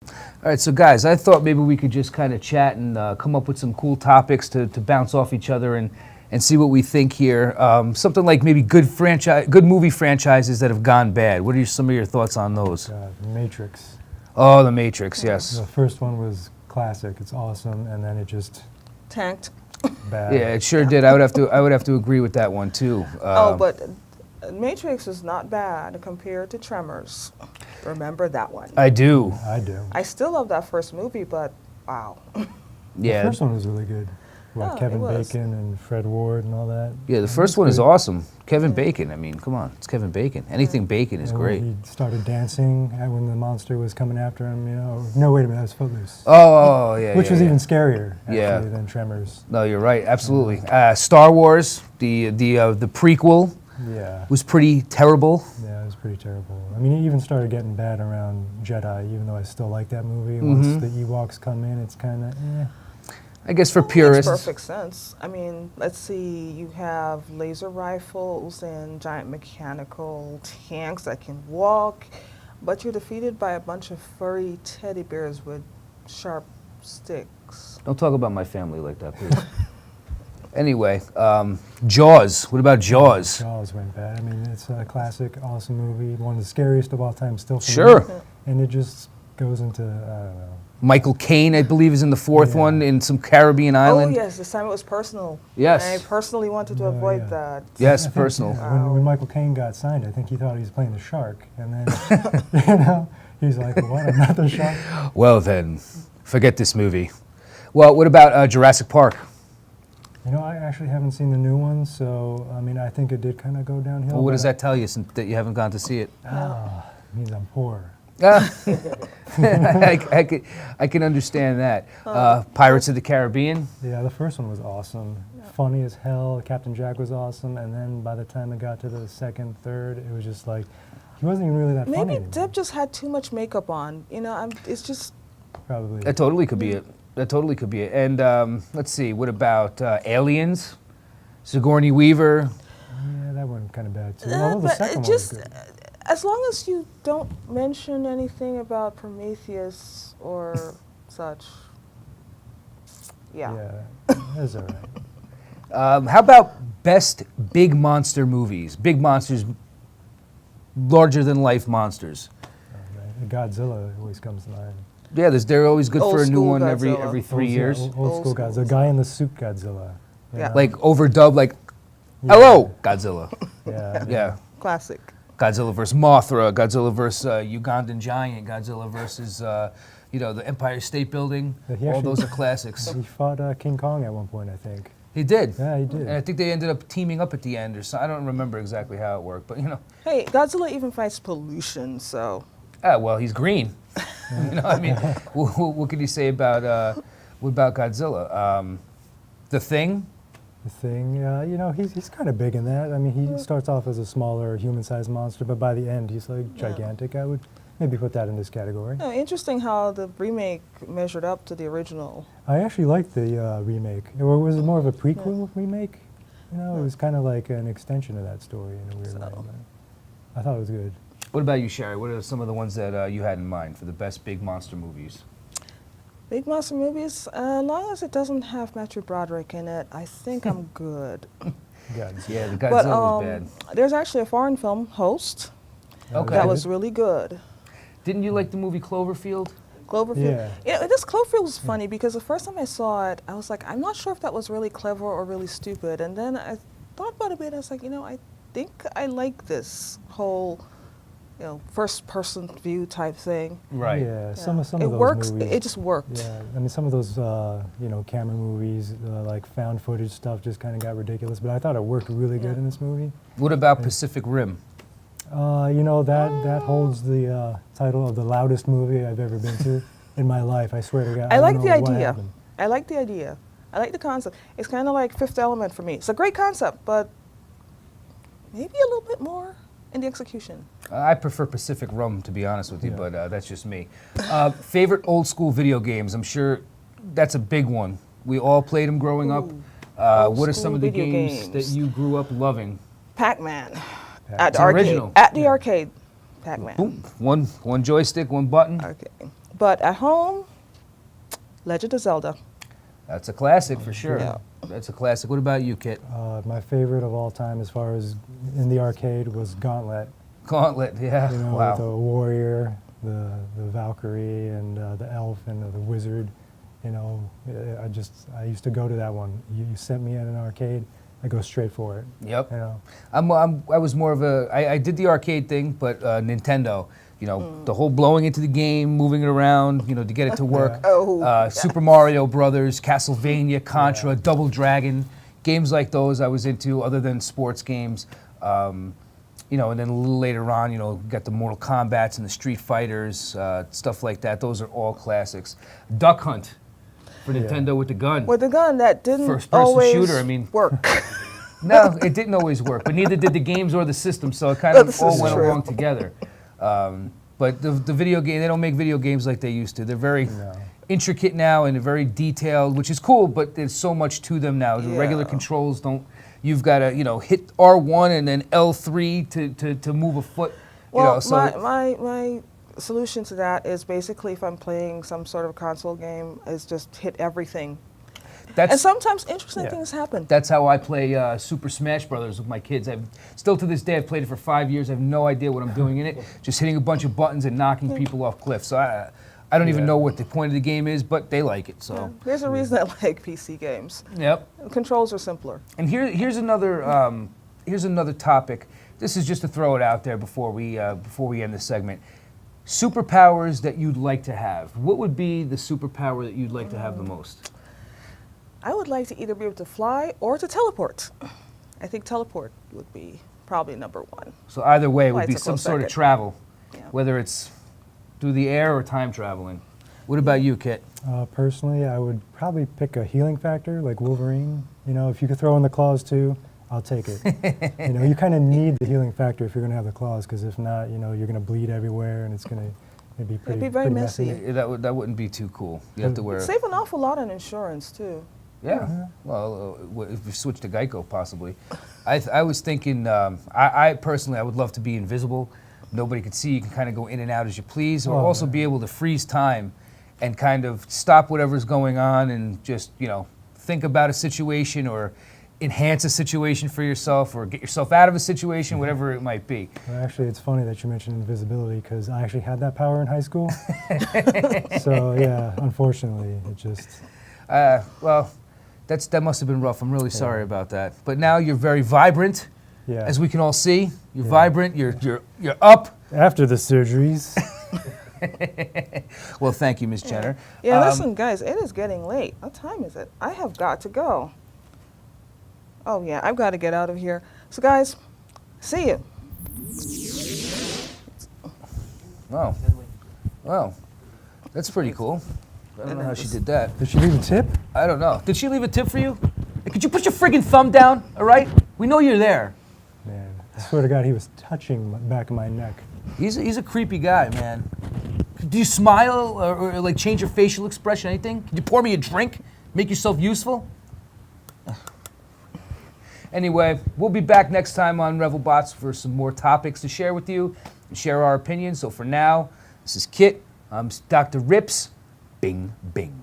All right, so guys, I thought maybe we could just kind of chat and come up with some cool topics to bounce off each other and see what we think here. Something like maybe good movie franchises that have gone bad. What are some of your thoughts on those? Matrix. Oh, The Matrix, yes. The first one was classic. It's awesome, and then it just Tanked. bad. Yeah, it sure did. I would have to agree with that one too. But Matrix is not bad compared to Tremors. Remember that one? I do. I do. I still love that first movie, but wow. Yeah. The first one was really good. Oh, it Kevin was. Bacon and Fred Ward and all that. Yeah, the first one is awesome. Kevin Bacon. I mean, come on, it's Kevin Bacon. Anything Bacon is And great. when he started dancing when the monster was coming after him, No, wait a minute, that was Footloose. Oh, yeah. Which yeah, was yeah. even scarier, actually, Yeah. than Tremors. No, you're right. Absolutely. Star Wars, the prequel Yeah. was pretty terrible. Yeah, it was pretty terrible. I mean, it even started getting bad around Jedi, even though I still like that movie. Once the Ewoks come in, it's kind of I guess for Makes purists. perfect sense. I mean, let's see, you have laser rifles and giant mechanical tanks that can walk, but you're defeated by a bunch of furry teddy bears with sharp sticks. Don't talk about my family like that, please. Anyway, Jaws. What about Jaws? Jaws went bad. I mean, it's a classic, awesome movie, one of the scariest of all time, still for me. Sure. And it just goes into, I don't know. Michael Caine, I believe, is in the fourth Yeah. one in some Caribbean island. Oh yes, this time it was personal. Yes. And I personally wanted to Oh, avoid yeah. that. Yes, I think, personal. yeah, when Michael Caine got signed, I think he thought he was playing the shark. And then, he's like, what, I'm not the shark? Well then, forget this movie. Well, what about Jurassic Park? I actually haven't seen the new one, so, I mean, I think it did kind of go downhill. Well, what but does that tell you since that you haven't gone to see it? It means I'm poor. I can understand that. Pirates of the Caribbean. Yeah, the first one was awesome. Funny as hell. Captain Jack was awesome. And then by the time it got to the second, third, it was just like, he wasn't even really that funny Maybe anymore. Deb just had too much makeup on. It's just Probably. That totally could be it. That totally could be it. And let's see, what about Aliens? Sigourney Weaver. Yeah, that one kind of bad too. Although the but second it one was just good. as long as you don't mention anything about Prometheus or such. Yeah. Yeah, it was all right. How about best big monster movies? Big monsters, larger than life monsters. Right. Godzilla always comes to mind. Yeah, they're always good Old for a new school one Godzilla. every 3 Old- years. Old Old school school. Godzilla. The guy in the suit Godzilla. Yeah. Like overdubbed, like, Yeah. hello, Godzilla. Yeah. Yeah. Classic. Godzilla versus Mothra, Godzilla versus Ugandan Giant, Godzilla versus, the Empire State Building. Yeah, he All actually- those are classics. He fought King Kong at one point, I think. He did. Yeah, he did. And I think they ended up teaming up at the end, or so. I don't remember exactly how it worked, but Hey, Godzilla even fights pollution, so well, he's green. I mean, what can you say about Godzilla? The Thing. The Thing, he's kind of big in that. I mean, he starts off as a smaller human-sized monster, but by the end, he's like gigantic. I would maybe put that in this category. no, interesting how the remake measured up to the original. I actually liked the remake. Or was it more of a prequel remake? It was kind of like an extension of that story in a weird way. But I thought it was good. What about you, Sherry? What are some of the ones that you had in mind for the best big monster movies? Big monster movies, as long as it doesn't have Matthew Broderick in it, I think I'm good. Godzilla. Yeah, the But Godzilla was bad. there's actually a foreign film, Host, Okay. that was really good. Didn't you like the movie Cloverfield? Cloverfield. Yeah. This Cloverfield was funny because the first time I saw it, I was like, I'm not sure if that was really clever or really stupid. And then I thought about it a bit. I was like, I think I like this whole, first-person view type thing. Right. Yeah, some of it those works. movies. It just worked. Yeah, I mean, some of those, camera movies, like found footage stuff, just kind of got ridiculous. But I thought it worked really good in this movie. What about Pacific Rim? That holds the title of the loudest movie I've ever been to in my life. I swear to God. I don't like know the what idea. happened. I like the idea. I like the concept. It's kind of like Fifth Element for me. It's a great concept, but maybe a little bit more in the execution. I prefer Pacific Rim, to be honest with you, but that's just me. Favorite old school video games? I'm sure that's a big one. We all played them growing up. What are some of the video games that games. you grew up loving? Pac-Man. Yeah. At It's the arcade. original. At the arcade. Pac-Man. Boom. One joystick, one button. Okay. But at home, Legend of Zelda. That's a classic for sure. Yeah. That's a classic. What about you, Kit? My favorite of all time, as far as in the arcade, was Gauntlet. Gauntlet, yeah. You know, Wow. the warrior, the Valkyrie, and the elf and the wizard. You know, I used to go to that one. You sent me at an arcade, I go straight for it. Yep. You know. I was more of a, I did the arcade thing, but Nintendo, you know, the whole blowing into the game, moving it around, you know, to get it to work. Oh, Super Mario Brothers, Castlevania, Contra, Double Dragon, games like those I was into other than sports games. You know, and then a little later on, you know, got the Mortal Kombats and the Street Fighters, stuff like that. Those are all classics. Duck Hunt for Nintendo with the gun. With the gun that didn't First-person always shooter, I mean. work. No, it didn't always work, but neither did the games or the system, so it kind of This all is went true. along together. But the video game, they don't make video games like they used to. They're very intricate now and they're very detailed, which is cool, but there's so much to them now. The regular Yeah. controls don't, you've got to, you know, hit R1 and then L3 to move a foot. Well, you know, so my solution to that is basically if I'm playing some sort of console game, is just hit everything. And that's sometimes interesting things happen. That's how I play Super Smash Brothers with my kids. Still to this day, I've played it for 5 years. I have no idea what I'm doing in it. Just hitting a bunch of buttons and knocking people off cliffs. So I don't even know what the point of the game is, but they like it. So There's a reason I like PC games. yep. Controls are simpler. And here's another topic. This is just to throw it out there before we end this segment. Superpowers that you'd like to have. What would be the superpower that you'd like to have the most? I would like to either be able to fly or to teleport. I think teleport would be probably number one. So either way, it would Flight's be a some close sort of second. travel, Yeah. whether it's through the air or time traveling. What about you, Kit? Personally, I would probably pick a healing factor like Wolverine. You know, if you could throw in the claws too, I'll take it. You know, you kind of need the healing factor if you're going to have the claws, because if not, you know, you're going to bleed everywhere and it's going to be pretty, be very pretty messy. That wouldn't be too cool. You have to wear. Save an awful lot on insurance too. Yeah. Well, if we switch to Geico, possibly. I was thinking. I personally, I would love to be invisible. Nobody could see. You can kind of go in and out as you please, or also be able to freeze time, and kind of stop whatever's going on, and just think about a situation or enhance a situation for yourself, or get yourself out of a situation, whatever it might be. Well, actually, it's funny that you mentioned invisibility, because I actually had that power in high school. So yeah, unfortunately, it just. Well, that must have been rough. I'm really sorry about that. But now you're very vibrant, as we can all see. You're vibrant. You're up. After the surgeries. Well, thank you, Ms. Jenner. Yeah, listen, guys, it is getting late. What time is it? I have got to go. Oh, yeah, I've got to get out of here. So, guys, see you. Wow. Wow. That's pretty cool. I don't know how she did that. Did she leave a tip? I don't know. Did she leave a tip for you? Hey, could you put your friggin' thumb down, all right? We know you're there. Man, I swear to God, he was touching the back of my neck. He's a creepy guy, man. Do you smile or like change your facial expression, anything? Can you pour me a drink? Make yourself useful? Anyway, we'll be back next time on Revelbots for some more topics to share with you and share our opinions. So for now, this is Kit. I'm Dr. Rips. Bing, bing.